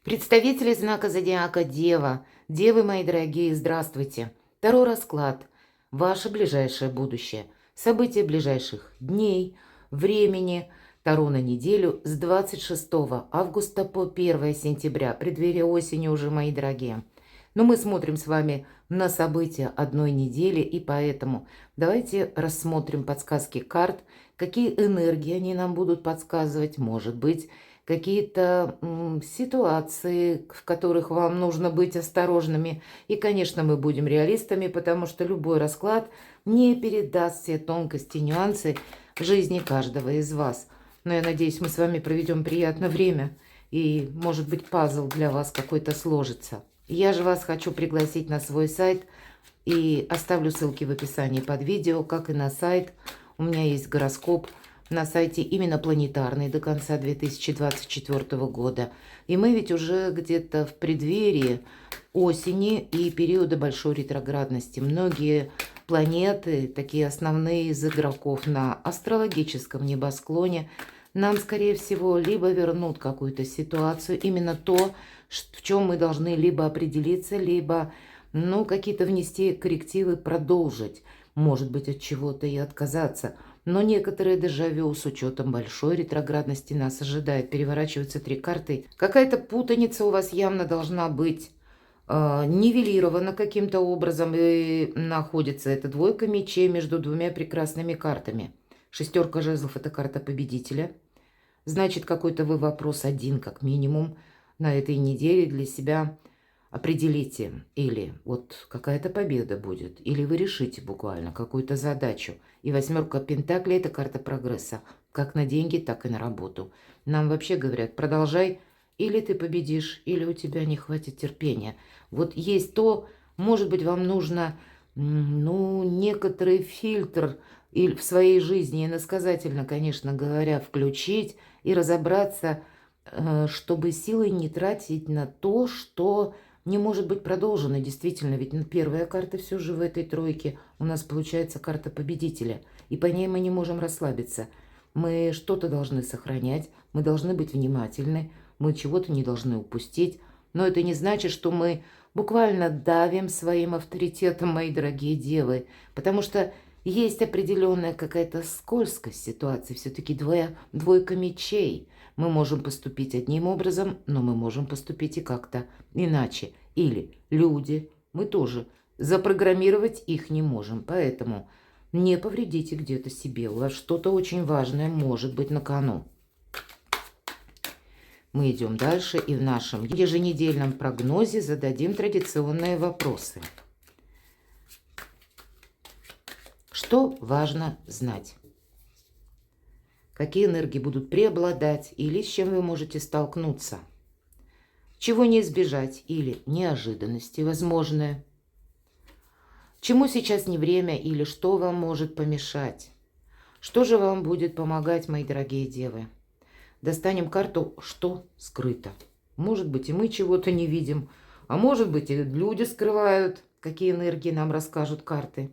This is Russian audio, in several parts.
Представители знака зодиака Дева. Девы, мои дорогие, здравствуйте. Таро расклад. Ваше ближайшее будущее. События ближайших дней, времени. Таро на неделю с 26 августа по 1 сентября. Преддверие осени уже, мои дорогие. Но мы смотрим с вами на события одной недели, и поэтому давайте рассмотрим подсказки карт, какие энергии они нам будут подсказывать, может быть, какие-то ситуации, в которых вам нужно быть осторожными. И, конечно, мы будем реалистами, потому что любой расклад не передаст все тонкости, нюансы жизни каждого из вас. Но я надеюсь, мы с вами проведем приятное время, и, может быть, пазл для вас какой-то сложится. Я же вас хочу пригласить на свой сайт, и оставлю ссылки в описании под видео, как и на сайт. У меня есть гороскоп на сайте именно планетарный до конца 2024 года. И мы ведь уже где-то в преддверии осени и периода большой ретроградности. Многие планеты, такие основные из игроков на астрологическом небосклоне, нам, скорее всего, либо вернут какую-то ситуацию, именно то, в чем мы должны либо определиться, либо какие-то внести коррективы, продолжить. Может быть, от чего-то и отказаться. Но некоторые дежавю с учетом большой ретроградности нас ожидает. Переворачиваются 3 карты. Какая-то путаница у вас явно должна быть нивелирована каким-то образом. И находится эта двойка мечей между двумя прекрасными картами. Шестерка жезлов – это карта победителя. Значит, какой-то вы вопрос один, как минимум, на этой неделе для себя определите. Или вот какая-то победа будет, или вы решите буквально какую-то задачу. И 8 пентаклей – это карта прогресса, как на деньги, так и на работу. Нам вообще говорят, продолжай, или ты победишь, или у тебя не хватит терпения. Вот есть то, может быть, вам нужно, некоторый фильтр и в своей жизни, иносказательно, конечно говоря, включить и разобраться, чтобы силы не тратить на то, что не может быть продолжено. Действительно, ведь первая карта все же в этой тройке у нас получается карта победителя. И по ней мы не можем расслабиться. Мы что-то должны сохранять, мы должны быть внимательны, мы чего-то не должны упустить. Но это не значит, что мы буквально давим своим авторитетом, мои дорогие девы. Потому что есть определенная какая-то скользкость ситуации. Все-таки двойка мечей. Мы можем поступить одним образом, но мы можем поступить и как-то иначе. Или люди, мы тоже запрограммировать их не можем. Поэтому не повредите где-то себе. У вас что-то очень важное может быть на кону. Мы идем дальше и в нашем еженедельном прогнозе зададим традиционные вопросы. Что важно знать? Какие энергии будут преобладать или с чем вы можете столкнуться? Чего не избежать или неожиданности возможные? Чему сейчас не время или что вам может помешать? Что же вам будет помогать, мои дорогие девы? Достанем карту «Что скрыто?». Может быть, и мы чего-то не видим, а может быть, и люди скрывают, какие энергии нам расскажут карты.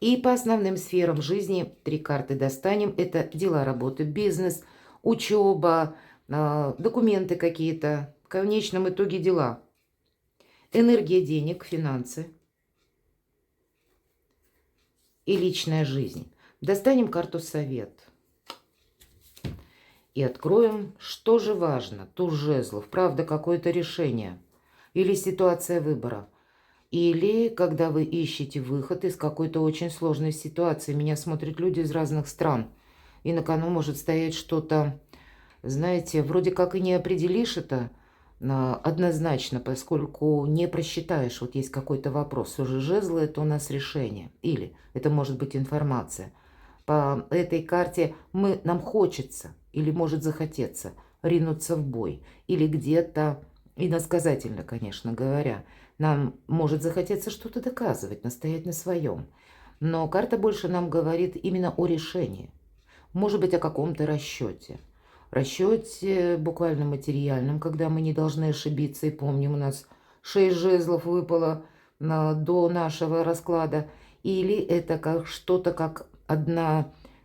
И по основным сферам жизни 3 карты достанем. Это дела, работы, бизнес, учеба, документы какие-то. В конечном итоге дела. Энергия денег, финансы и личная жизнь. Достанем карту «Совет». И откроем, что же важно. Туз жезлов. Правда, какое-то решение. Или ситуация выбора. Или когда вы ищете выход из какой-то очень сложной ситуации. Меня смотрят люди из разных стран. И на кону может стоять что-то, знаете, вроде как и не определишь это однозначно, поскольку не просчитаешь. Вот есть какой-то вопрос. Уже жезлы – это у нас решение. Или это может быть информация. По этой карте нам хочется или может захотеться ринуться в бой. Или где-то, иносказательно, конечно говоря, нам может захотеться что-то доказывать, настоять на своем. Но карта больше нам говорит именно о решении. Может быть, о каком-то расчете. Расчете буквально материальном, когда мы не должны ошибиться. И помним, у нас 6 жезлов выпало до нашего расклада. Или это как что-то как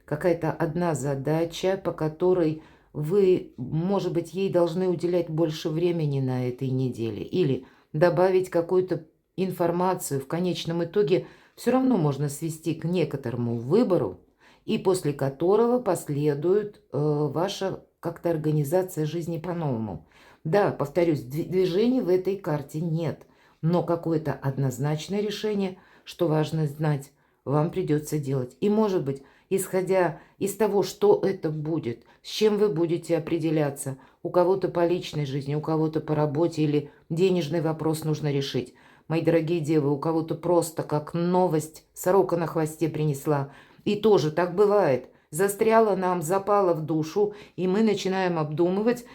какая-то одна задача, по которой вы, может быть, ей должны уделять больше времени на этой неделе или добавить какую-то информацию. В конечном итоге все равно можно свести к некоторому выбору, и после которого последует ваша как-то организация жизни по-новому. Да, повторюсь, движений в этой карте нет, но какое-то однозначное решение, что важно знать, вам придется делать. И, может быть, исходя из того, что это будет, с чем вы будете определяться, у кого-то по личной жизни, у кого-то по работе или денежный вопрос нужно решить. Мои дорогие девы, у кого-то просто как новость сорока на хвосте принесла. И тоже так бывает. Застряла нам, запала в душу, и мы начинаем обдумывать,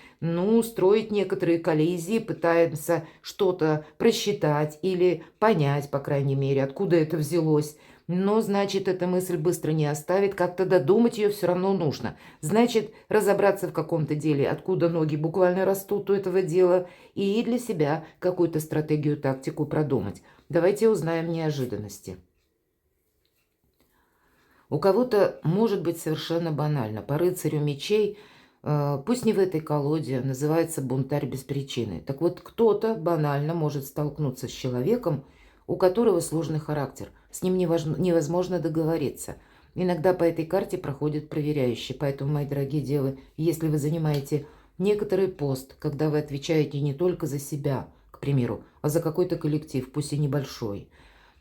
строить некоторые коллизии, пытаемся что-то просчитать или понять, по крайней мере, откуда это взялось. Но, значит, эта мысль быстро не оставит, как-то додумать ее все равно нужно. Значит, разобраться в каком-то деле, откуда ноги буквально растут у этого дела, и для себя какую-то стратегию, тактику продумать. Давайте узнаем неожиданности. У кого-то может быть совершенно банально. По рыцарю мечей, пусть не в этой колоде, называется бунтарь без причины. Так вот, кто-то банально может столкнуться с человеком, у которого сложный характер. С ним невозможно договориться. Иногда по этой карте проходят проверяющие. Поэтому, мои дорогие девы, если вы занимаете некоторый пост, когда вы отвечаете не только за себя, к примеру, а за какой-то коллектив, пусть и небольшой,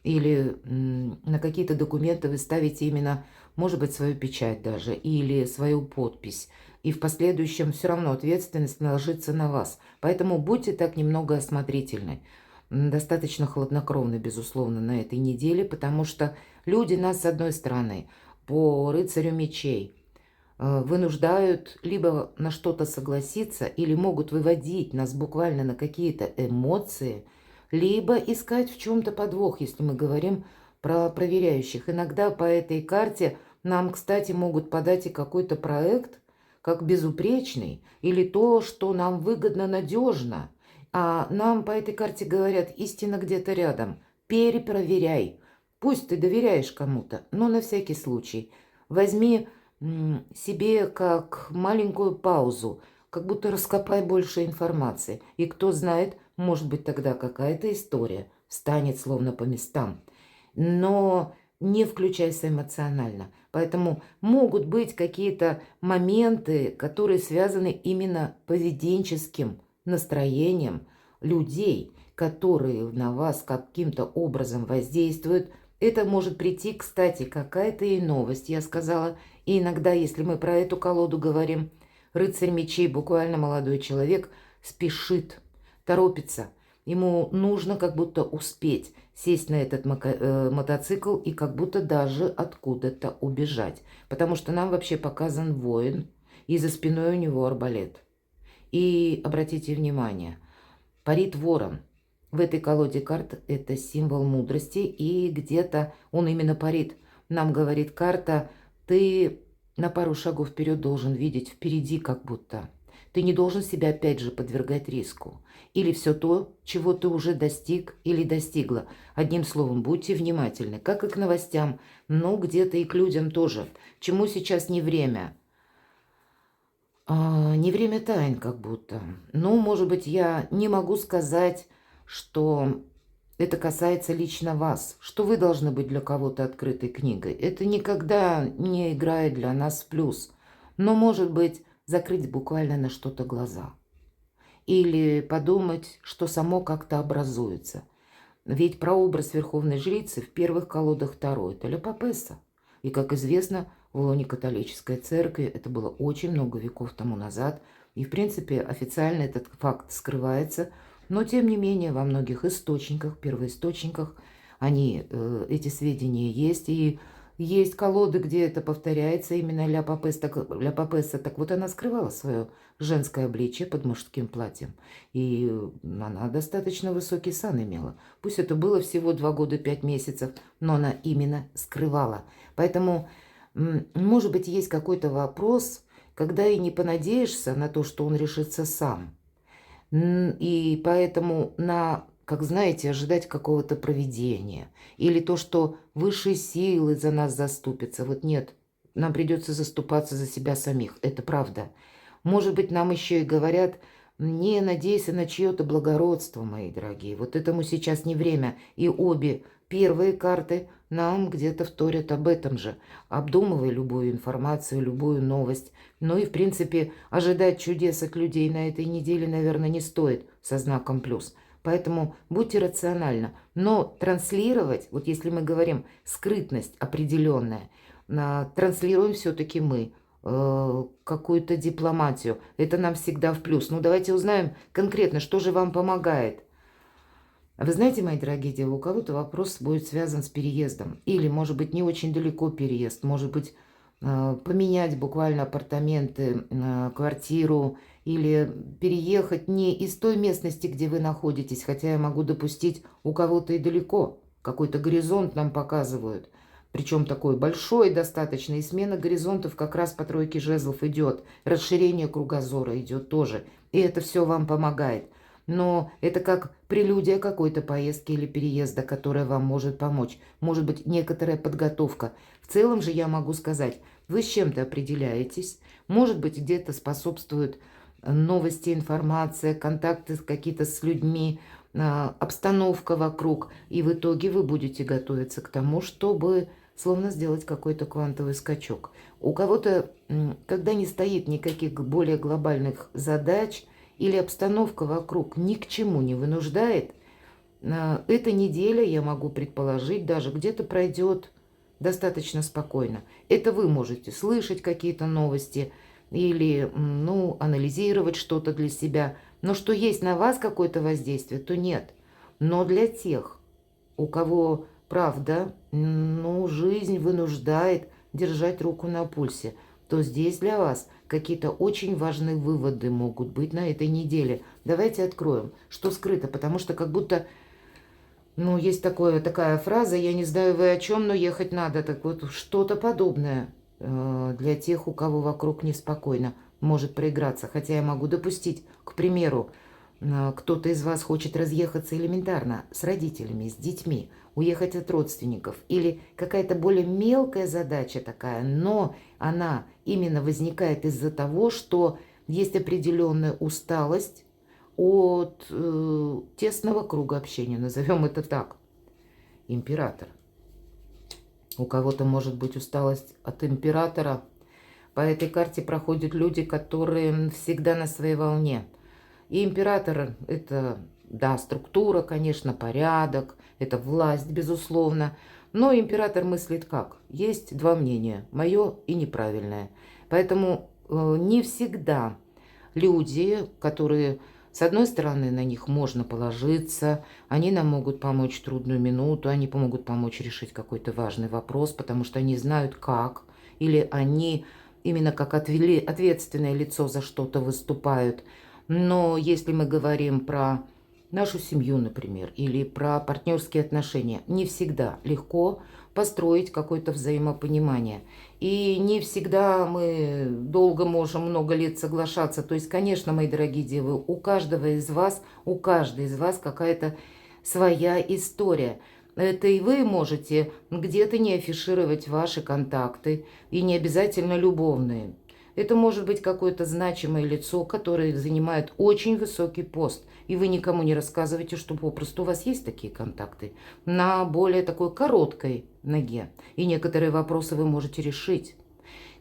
или на какие-то документы вы ставите именно, может быть, свою печать даже, или свою подпись. И в последующем все равно ответственность ложится на вас. Поэтому будьте так немного осмотрительны. Достаточно хладнокровны, безусловно, на этой неделе, потому что люди нас, с одной стороны, по рыцарю мечей вынуждают либо на что-то согласиться, или могут выводить нас буквально на какие-то эмоции, либо искать в чем-то подвох, если мы говорим про проверяющих. Иногда по этой карте нам, кстати, могут подать и какой-то проект как безупречный, или то, что нам выгодно, надежно. А нам по этой карте говорят, истина где-то рядом. Перепроверяй. Пусть ты доверяешь кому-то, но на всякий случай. Возьми себе как маленькую паузу, как будто раскопай больше информации. И кто знает, может быть, тогда какая-то история встанет словно по местам. Но не включайся эмоционально. Поэтому могут быть какие-то моменты, которые связаны именно поведенческим настроением людей, которые на вас каким-то образом воздействуют. Это может прийти, кстати, какая-то и новость, я сказала. И иногда, если мы про эту колоду говорим, рыцарь мечей, буквально молодой человек, спешит, торопится. Ему нужно как будто успеть сесть на этот мотоцикл и как будто даже откуда-то убежать. Потому что нам вообще показан воин, и за спиной у него арбалет. И обратите внимание, парит ворон. В этой колоде карт это символ мудрости, и где-то он именно парит. Нам говорит карта, ты на пару шагов вперед должен видеть впереди как будто. Ты не должен себя опять же подвергать риску. Или все то, чего ты уже достиг или достигла. Одним словом, будьте внимательны, как и к новостям, но где-то и к людям тоже. Чему сейчас не время? Не время тайн как будто. Ну, может быть, я не могу сказать, что это касается лично вас, что вы должны быть для кого-то открытой книгой. Это никогда не играет для нас в плюс. Но, может быть, закрыть буквально на что-то глаза. Или подумать, что само как-то образуется. Ведь прообраз Верховной Жрицы в первых колодах Таро – это Ля Папесса. И, как известно, в лоне католической церкви это было очень много веков тому назад. И, в принципе, официально этот факт скрывается. Но, тем не менее, во многих источниках, первоисточниках, эти сведения есть. И есть колоды, где это повторяется, именно Ля Папесса. Так вот, она скрывала свое женское обличие под мужским платьем. И она достаточно высокий сан имела. Пусть это было всего 2 года 5 месяцев, но она именно скрывала. Поэтому, может быть, есть какой-то вопрос, когда и не понадеешься на то, что он решится сам. И поэтому как знаете, ожидать какого-то провидения. Или то, что высшие силы за нас заступятся. Вот нет, нам придется заступаться за себя самих. Это правда. Может быть, нам еще и говорят: не надейся на чье-то благородство, мои дорогие. Вот этому сейчас не время. И обе первые карты нам где-то вторят об этом же. Обдумывай любую информацию, любую новость. Ну и, в принципе, ожидать чудес от людей на этой неделе, наверное, не стоит со знаком плюс. Поэтому будьте рациональны. Но транслировать, вот если мы говорим скрытность определенная, транслируем все-таки мы какую-то дипломатию. Это нам всегда в плюс. Ну, давайте узнаем конкретно, что же вам помогает. Вы знаете, мои дорогие девы, у кого-то вопрос будет связан с переездом. Или, может быть, не очень далеко переезд. Может быть, поменять буквально апартаменты, квартиру. Или переехать не из той местности, где вы находитесь. Хотя я могу допустить, у кого-то и далеко. Какой-то горизонт нам показывают. Причем такой большой достаточно. И смена горизонтов как раз по тройке жезлов идет. Расширение кругозора идет тоже. И это все вам помогает. Но это как прелюдия какой-то поездки или переезда, которая вам может помочь. Может быть, некоторая подготовка. В целом же я могу сказать, вы с чем-то определяетесь. Может быть, где-то способствуют новости, информация, контакты какие-то с людьми, обстановка вокруг. И в итоге вы будете готовиться к тому, чтобы словно сделать какой-то квантовый скачок. У кого-то, когда не стоит никаких более глобальных задач, или обстановка вокруг ни к чему не вынуждает, эта неделя, я могу предположить, даже где-то пройдет достаточно спокойно. Это вы можете слышать какие-то новости или, ну, анализировать что-то для себя. Но что есть на вас какое-то воздействие, то нет. Но для тех, у кого, правда, ну, жизнь вынуждает держать руку на пульсе, то здесь для вас какие-то очень важные выводы могут быть на этой неделе. Давайте откроем, что скрыто, потому что как будто, ну, есть такая фраза, я не знаю, вы о чем, но ехать надо. Так вот, что-то подобное для тех, у кого вокруг неспокойно, может проиграться. Хотя я могу допустить, к примеру, кто-то из вас хочет разъехаться элементарно с родителями, с детьми, уехать от родственников. Или какая-то более мелкая задача такая, но она именно возникает из-за того, что есть определенная усталость от тесного круга общения, назовем это так. Император. У кого-то может быть усталость от императора. По этой карте проходят люди, которые всегда на своей волне. И император – это, да, структура, конечно, порядок, это власть, безусловно. Но император мыслит как? Есть два мнения – мое и неправильное. Поэтому не всегда люди, которые, с одной стороны, на них можно положиться, они нам могут помочь в трудную минуту, они помогут помочь решить какой-то важный вопрос, потому что они знают как, или они именно как ответственное лицо за что-то выступают. Но если мы говорим про нашу семью, например, или про партнерские отношения, не всегда легко построить какое-то взаимопонимание. И не всегда мы долго можем, много лет соглашаться. То есть, конечно, мои дорогие девы, у каждой из вас какая-то своя история. Это и вы можете где-то не афишировать ваши контакты, и не обязательно любовные. Это может быть какое-то значимое лицо, которое занимает очень высокий пост. И вы никому не рассказываете, что попросту у вас есть такие контакты на более такой короткой ноге. И некоторые вопросы вы можете решить.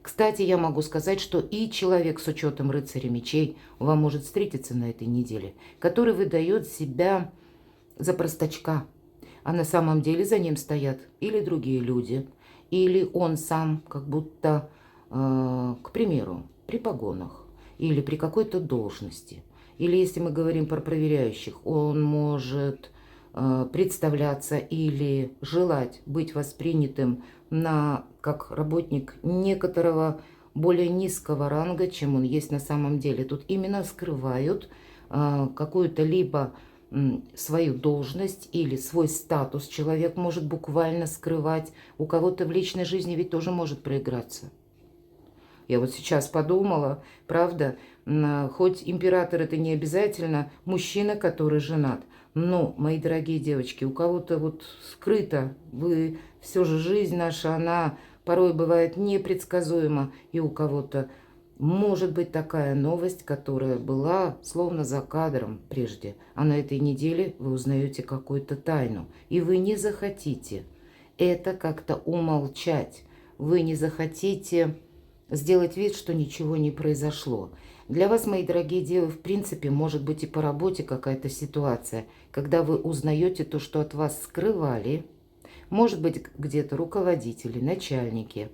Кстати, я могу сказать, что и человек с учетом рыцаря мечей вам может встретиться на этой неделе, который выдает себя за простачка. А на самом деле за ним стоят или другие люди, или он сам как будто... к примеру, при погонах или при какой-то должности. Или если мы говорим про проверяющих, он может представляться или желать быть воспринятым как работник некоторого более низкого ранга, чем он есть на самом деле. Тут именно скрывают какую-то либо свою должность или свой статус. Человек может буквально скрывать. У кого-то в личной жизни ведь тоже может проиграться. Я вот сейчас подумала, правда, хоть император это не обязательно мужчина, который женат. Но, мои дорогие девочки, у кого-то вот скрыто, вы все же жизнь наша, она порой бывает непредсказуема. И у кого-то Может быть такая новость, которая была словно за кадром прежде, а на этой неделе вы узнаете какую-то тайну, и вы не захотите это как-то умолчать, вы не захотите сделать вид, что ничего не произошло. Для вас, мои дорогие девы, в принципе, может быть и по работе какая-то ситуация, когда вы узнаете то, что от вас скрывали, может быть где-то руководители, начальники,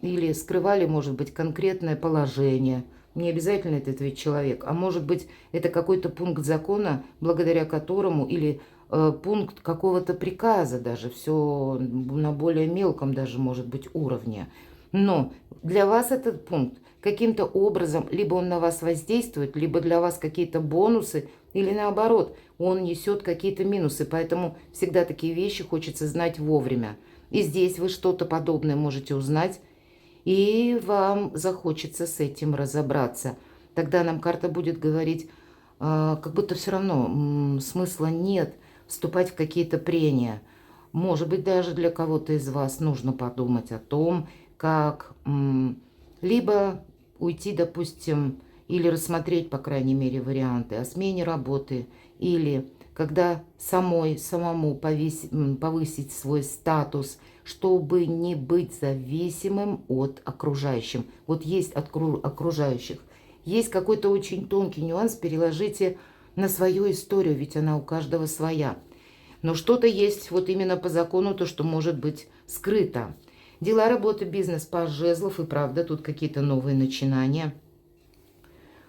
или скрывали, может быть, конкретное положение. Не обязательно это ведь человек, а может быть, это какой-то пункт закона, благодаря которому, или пункт какого-то приказа даже, все на более мелком даже, может быть, уровне. Но для вас этот пункт каким-то образом, либо он на вас воздействует, либо для вас какие-то бонусы, или наоборот, он несет какие-то минусы. Поэтому всегда такие вещи хочется знать вовремя. И здесь вы что-то подобное можете узнать, и вам захочется с этим разобраться. Тогда нам карта будет говорить, как будто все равно смысла нет вступать в какие-то прения. Может быть, даже для кого-то из вас нужно подумать о том, как либо уйти, допустим, или рассмотреть, по крайней мере, варианты о смене работы, или когда самому повысить свой статус, чтобы не быть зависимым от окружающих. Вот есть от окружающих. Есть какой-то очень тонкий нюанс, переложите на свою историю, ведь она у каждого своя. Но что-то есть вот именно по закону, то, что может быть скрыто. Дела, работа, бизнес, паж жезлов, и правда, тут какие-то новые начинания.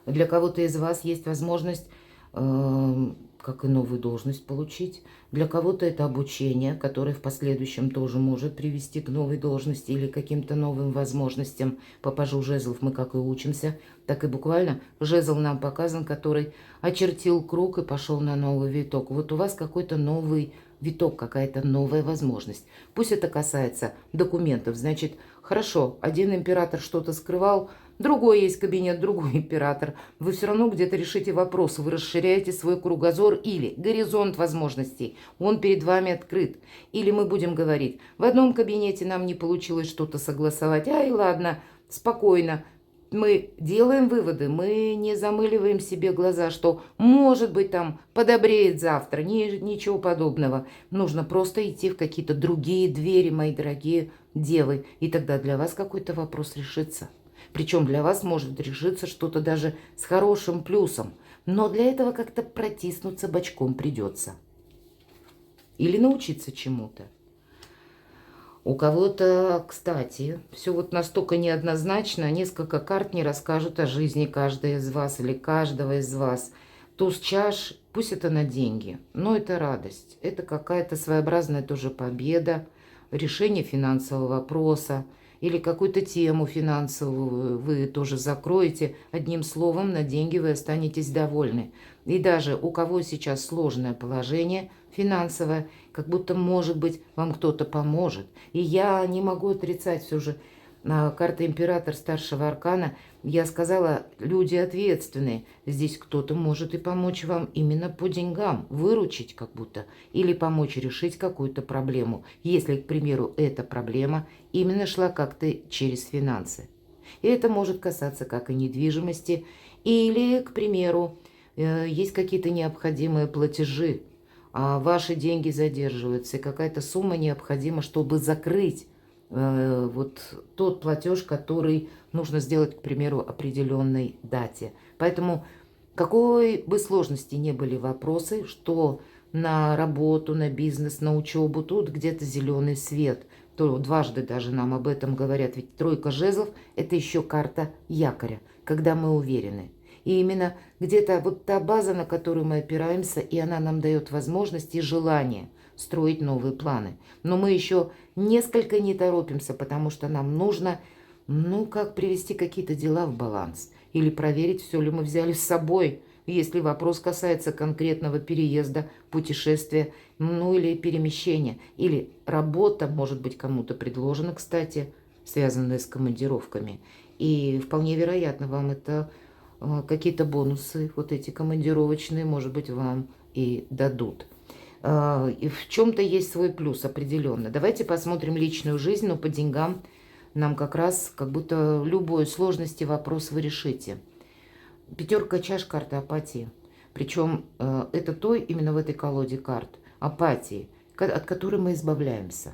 Для кого-то из вас есть возможность, как и новую должность получить. Для кого-то это обучение, которое в последующем тоже может привести к новой должности или каким-то новым возможностям. По пажу жезлов мы как и учимся, так и буквально жезл нам показан, который очертил круг и пошел на новый виток. Вот у вас какой-то новый виток, какая-то новая возможность. Пусть это касается документов. Значит, хорошо, один император что-то скрывал, другой есть кабинет, другой император. Вы все равно где-то решите вопрос, вы расширяете свой кругозор или горизонт возможностей. Он перед вами открыт. Или мы будем говорить, в одном кабинете нам не получилось что-то согласовать. Ай, ладно, спокойно. Мы делаем выводы, мы не замыливаем себе глаза, что может быть там подобреет завтра, ничего подобного. Нужно просто идти в какие-то другие двери, мои дорогие девы, и тогда для вас какой-то вопрос решится. Причем для вас может решиться что-то даже с хорошим плюсом, но для этого как-то протиснуться бочком придется. Или научиться чему-то. У кого-то, кстати, все вот настолько неоднозначно, несколько карт не расскажут о жизни каждой из вас или каждого из вас. Туз чаш, пусть это на деньги, но это радость, это какая-то своеобразная тоже победа, решение финансового вопроса или какую-то тему финансовую вы тоже закроете. Одним словом, на деньги вы останетесь довольны. И даже у кого сейчас сложное положение финансовое, как будто, может быть, вам кто-то поможет. И я не могу отрицать все же, карта император старшего аркана, я сказала, люди ответственные. Здесь кто-то может и помочь вам именно по деньгам, выручить как будто, или помочь решить какую-то проблему, если, к примеру, эта проблема именно шла как-то через финансы. И это может касаться как и недвижимости, или, к примеру, есть какие-то необходимые платежи, а ваши деньги задерживаются, и какая-то сумма необходима, чтобы закрыть вот тот платеж, который нужно сделать, к примеру, определенной дате. Поэтому, какой бы сложности ни были вопросы, что на работу, на бизнес, на учебу, тут где-то зеленый свет, то дважды даже нам об этом говорят. Ведь тройка жезлов – это еще карта якоря, когда мы уверены. И именно где-то вот та база, на которую мы опираемся, и она нам дает возможность и желание строить новые планы. Но мы еще несколько не торопимся, потому что нам нужно, как привести какие-то дела в баланс. Или проверить, все ли мы взяли с собой, если вопрос касается конкретного переезда, путешествия, или перемещения. Или работа, может быть, кому-то предложена, кстати, связанная с командировками. И вполне вероятно, вам это какие-то бонусы, вот эти командировочные, может быть, вам и дадут. И в чем-то есть свой плюс определенно. Давайте посмотрим личную жизнь, но по деньгам нам как раз как будто любой сложности вопрос вы решите. Пятерка чаш, карта апатии. Причем это той, именно в этой колоде карт, апатии, от которой мы избавляемся.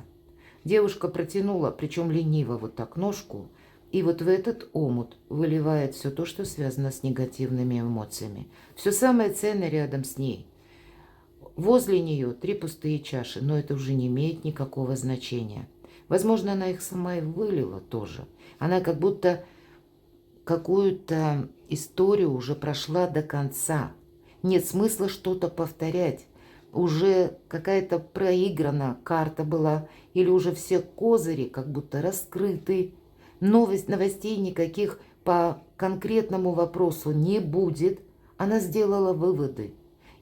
Девушка протянула, причем лениво вот так ножку, и вот в этот омут выливает все то, что связано с негативными эмоциями. Все самое ценное рядом с ней. Возле нее 3 пустые чаши, но это уже не имеет никакого значения. Возможно, она их сама и вылила тоже. Она как будто какую-то историю уже прошла до конца. Нет смысла что-то повторять. Уже какая-то проиграна карта была, или уже все козыри как будто раскрыты. Новостей никаких по конкретному вопросу не будет. Она сделала выводы.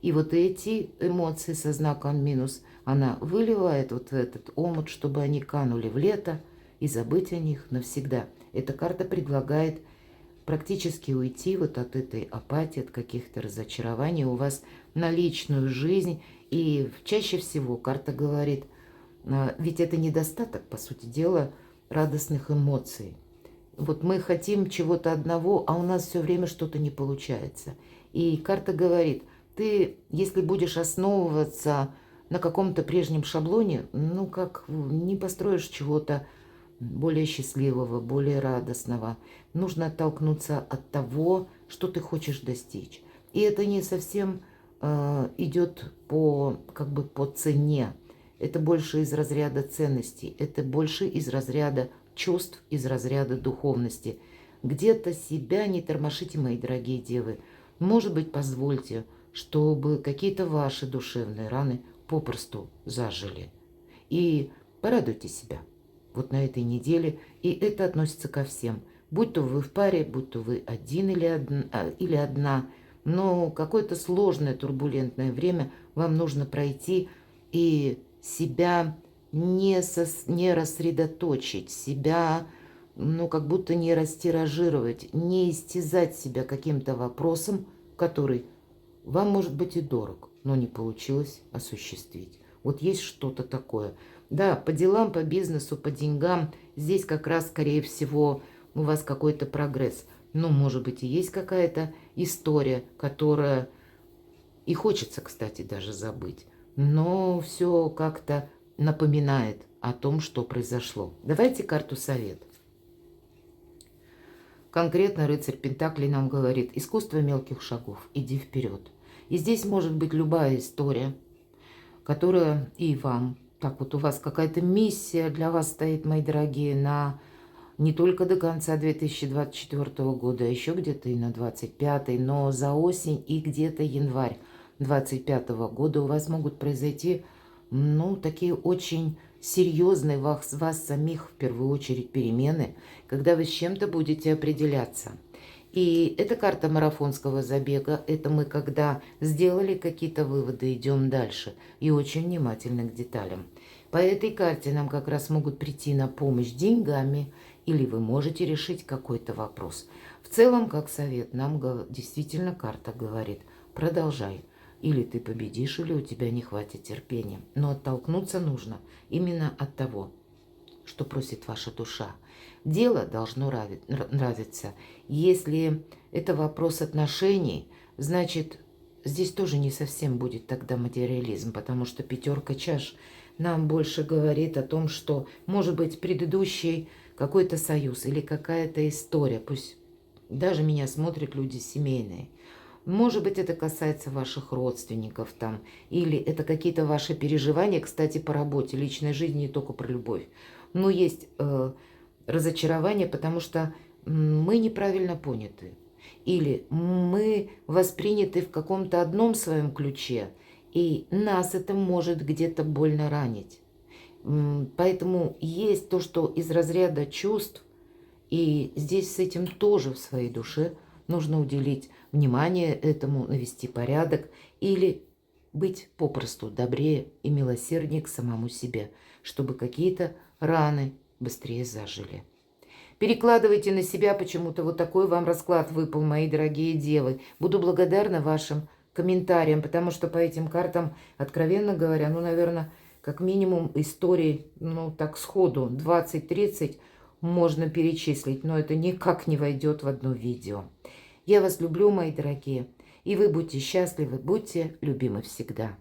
И вот эти эмоции со знаком минус она выливает вот в этот омут, чтобы они канули в лето и забыть о них навсегда. Эта карта предлагает практически уйти вот от этой апатии, от каких-то разочарований у вас на личную жизнь. И чаще всего карта говорит, ведь это недостаток, по сути дела, радостных эмоций. Вот мы хотим чего-то одного, а у нас все время что-то не получается. И карта говорит, ты, если будешь основываться на каком-то прежнем шаблоне, ну как не построишь чего-то более счастливого, более радостного. Нужно оттолкнуться от того, что ты хочешь достичь. И это не совсем идет по, как бы по цене. Это больше из разряда ценностей, это больше из разряда чувств, из разряда духовности. Где-то себя не тормошите, мои дорогие девы. Может быть, позвольте, чтобы какие-то ваши душевные раны попросту зажили. И порадуйте себя вот на этой неделе. И это относится ко всем. Будь то вы в паре, будь то вы один или одна. Но какое-то сложное, турбулентное время вам нужно пройти и себя не рассредоточить, себя, ну, как будто не растиражировать, не истязать себя каким-то вопросом, который вам может быть и дорог, но не получилось осуществить. Вот есть что-то такое. Да, по делам, по бизнесу, по деньгам, здесь как раз, скорее всего, у вас какой-то прогресс. Ну, может быть, и есть какая-то история, которая и хочется, кстати, даже забыть. Но все как-то напоминает о том, что произошло. Давайте карту совет. Конкретно рыцарь Пентаклей нам говорит: искусство мелких шагов, иди вперед. И здесь может быть любая история, которая и вам, так вот у вас какая-то миссия для вас стоит, мои дорогие, на не только до конца 2024 года, а еще где-то и на 2025, но за осень и где-то январь 2025 года у вас могут произойти, ну, такие очень серьезные вас самих, в первую очередь, перемены, когда вы с чем-то будете определяться. И это карта марафонского забега. Это мы, когда сделали какие-то выводы, идем дальше. И очень внимательны к деталям. По этой карте нам как раз могут прийти на помощь деньгами, или вы можете решить какой-то вопрос. В целом, как совет, нам действительно карта говорит: продолжай. Или ты победишь, или у тебя не хватит терпения. Но оттолкнуться нужно именно от того, что просит ваша душа. Дело должно нравиться. Если это вопрос отношений, значит, здесь тоже не совсем будет тогда материализм, потому что пятерка чаш нам больше говорит о том, что, может быть, предыдущий какой-то союз или какая-то история, пусть даже меня смотрят люди семейные. Может быть, это касается ваших родственников там, или это какие-то ваши переживания, кстати, по работе, личной жизни, не только про любовь. Но есть разочарование, потому что мы неправильно поняты. Или мы восприняты в каком-то одном своем ключе, и нас это может где-то больно ранить. Поэтому есть то, что из разряда чувств, и здесь с этим тоже в своей душе нужно уделить внимание этому, навести порядок или быть попросту добрее и милосерднее к самому себе, чтобы какие-то раны быстрее зажили. Перекладывайте на себя, почему-то вот такой вам расклад выпал, мои дорогие девы. Буду благодарна вашим комментариям, потому что по этим картам, откровенно говоря, ну, наверное, как минимум историй, ну, так сходу, 20-30 можно перечислить, но это никак не войдет в одно видео. Я вас люблю, мои дорогие, и вы будьте счастливы, будьте любимы всегда.